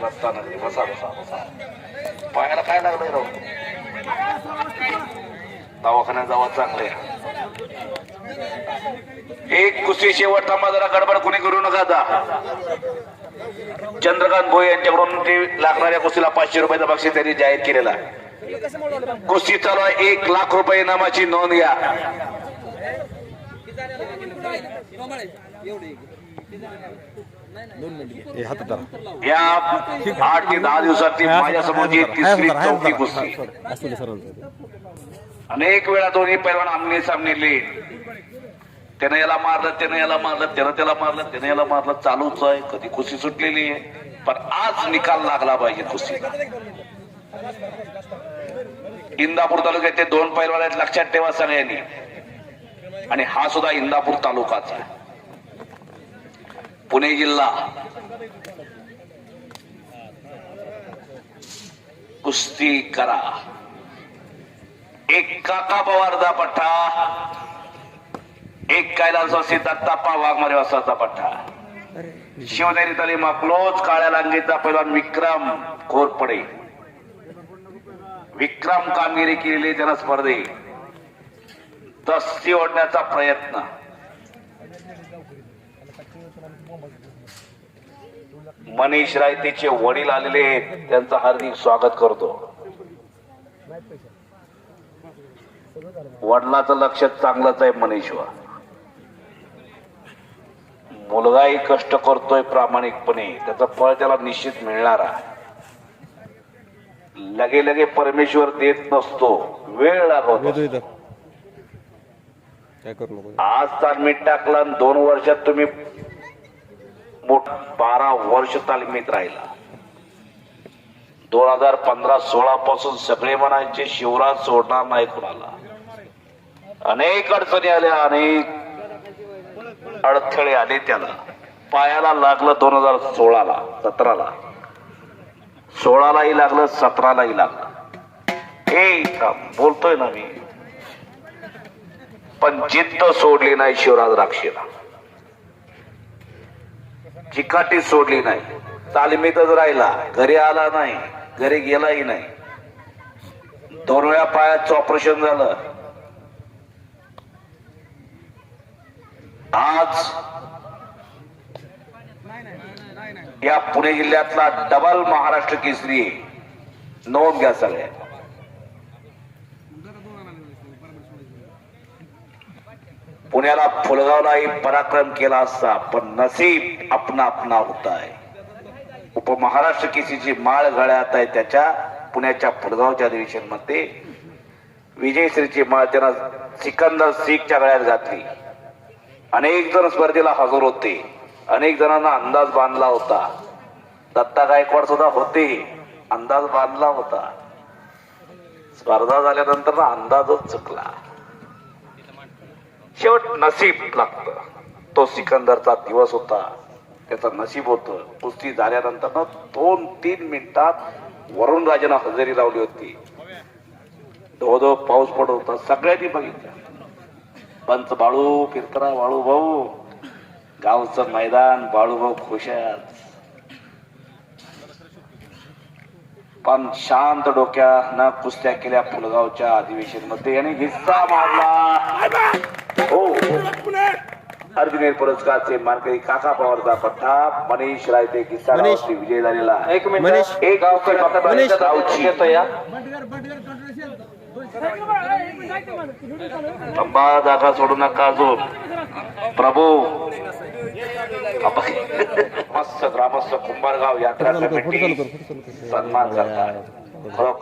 बसता नाही, बसा बसा बसा. पायाला काय लागलंय राहू? दवाखान्यात जावं चांगले. एक कुस्ती शेवट थांबा, जरा गडबड कुणी करू नका. आता चंद्रकांत भोये यांच्याकडून ते लागणाऱ्या कुस्तीला 500 रुपयाचा बक्षीस त्यांनी जाहीर केलेला. कुस्ती चालू आहे. 1 लाख रुपये इनामाची नोंद घ्या. या 8 ते 10 दिवसात माझ्या समोरची तिसरी चौथी कुस्ती. अनेक वेळा दोन्ही पैलवान आमने सामने. त्यानं याला मारलं, त्यानं याला मारलं, त्यानं त्याला मारलं, त्यानं याला मारलं. चालूच आहे. कधी कुस्ती सुटलेली आहे, पण आज निकाल लागला पाहिजे कुस्तीला. इंदापूर तालुक्यात ते 2 पैलवान आहेत, लक्षात ठेवा सगळ्यांनी. आणि हा सुद्धा इंदापूर तालुकाचा आहे, पुणे जिल्हा. कुस्ती करा. एक काका पवारचा पठ्ठा, एक कैलासवासी दत्ताप्पा वाघमारे वासाचा पठ्ठा. शिवनेरी तालीम अकलोज काळ्या लांगीचा पैलवान विक्रम घोरपडे. विक्रम कामगिरी केलेली त्यांना स्पर्धे. तस्ती ओढण्याचा प्रयत्न. मनीष रायतेचे वडील आलेले आहेत, त्यांचं हार्दिक स्वागत करतो. वडिलाचं लक्ष चांगलंच आहे मनीषवर. मुलगाही कष्ट करतोय प्रामाणिकपणे, त्याचं फळ त्याला निश्चित मिळणार आहे. लगे लगे परमेश्वर देत नसतो, वेळ लागतो. आज तालमीत टाकला, 2 वर्षात तुम्ही 12 वर्ष तालमीत राहिला. 2015-16 पासून सगळे म्हणायचे शिवराज सोडणार नाही कुणाला. अनेक अडचणी आल्या, अनेक अडथळे आले. त्याला पायाला लागलं 2016ला, 17ला, 16लाही लागलं, 17लाही लागलं. हे बोलतोय ना मी, पण जिद्द सोडली नाही शिवराज राक्षेला. चिकाटी सोडली नाही. तालमीतच राहिला, घरी आला नाही, घरी गेलाही नाही. 2 वेळा पायाचं ऑपरेशन झालं. आज या पुणे जिल्ह्यातला डबल महाराष्ट्र केसरी. नोंद घ्या सगळ्या. पुण्याला फुलगावलाही पराक्रम केला असता, पण नसीब अपना अपना होता है. उपमहाराष्ट्र केसरीची माळ गळ्यात आहे त्याच्या. पुण्याच्या फुलगावच्या डिव्हिजन मध्ये विजयश्रीची माळ त्यांना सिकंदर सीखच्या गळ्यात घातली. अनेक जण स्पर्धेला हजर होते, अनेक जणांना अंदाज बांधला होता. दत्ता गायकवाड सुद्धा होते, अंदाज बांधला होता. स्पर्धा झाल्यानंतर अंदाजच चुकला. शेवट नसीब लागतं. तो सिकंदरचा दिवस होता, त्याचं नशीब होतं. कुस्ती झाल्यानंतर 2-3 मिनिटात वरुण राजानं हजेरी लावली होती. धो पाऊस पडत होता, सगळ्यांनी बघितलं. पंच बाळू फिरतरा, बाळू भाऊ, गावचं मैदान, बाळू भाऊ खुश आहेत. पण शांत डोक्यानं कुस्त्या केल्या फुलगावच्या अधिवेशन मध्ये. याने हिस्सा मारला. हो, अर्जुन पुरस्कारचे मानकरी काका पवारचा पठ्ठा मनीष रायते किस्सावरती विजय झालेला. एक गावचा जागा सोडू नका. जो प्रभू मस्त ग्रामस्थ कुंभारगाव यात्रा कमिटी सन्मान करतात.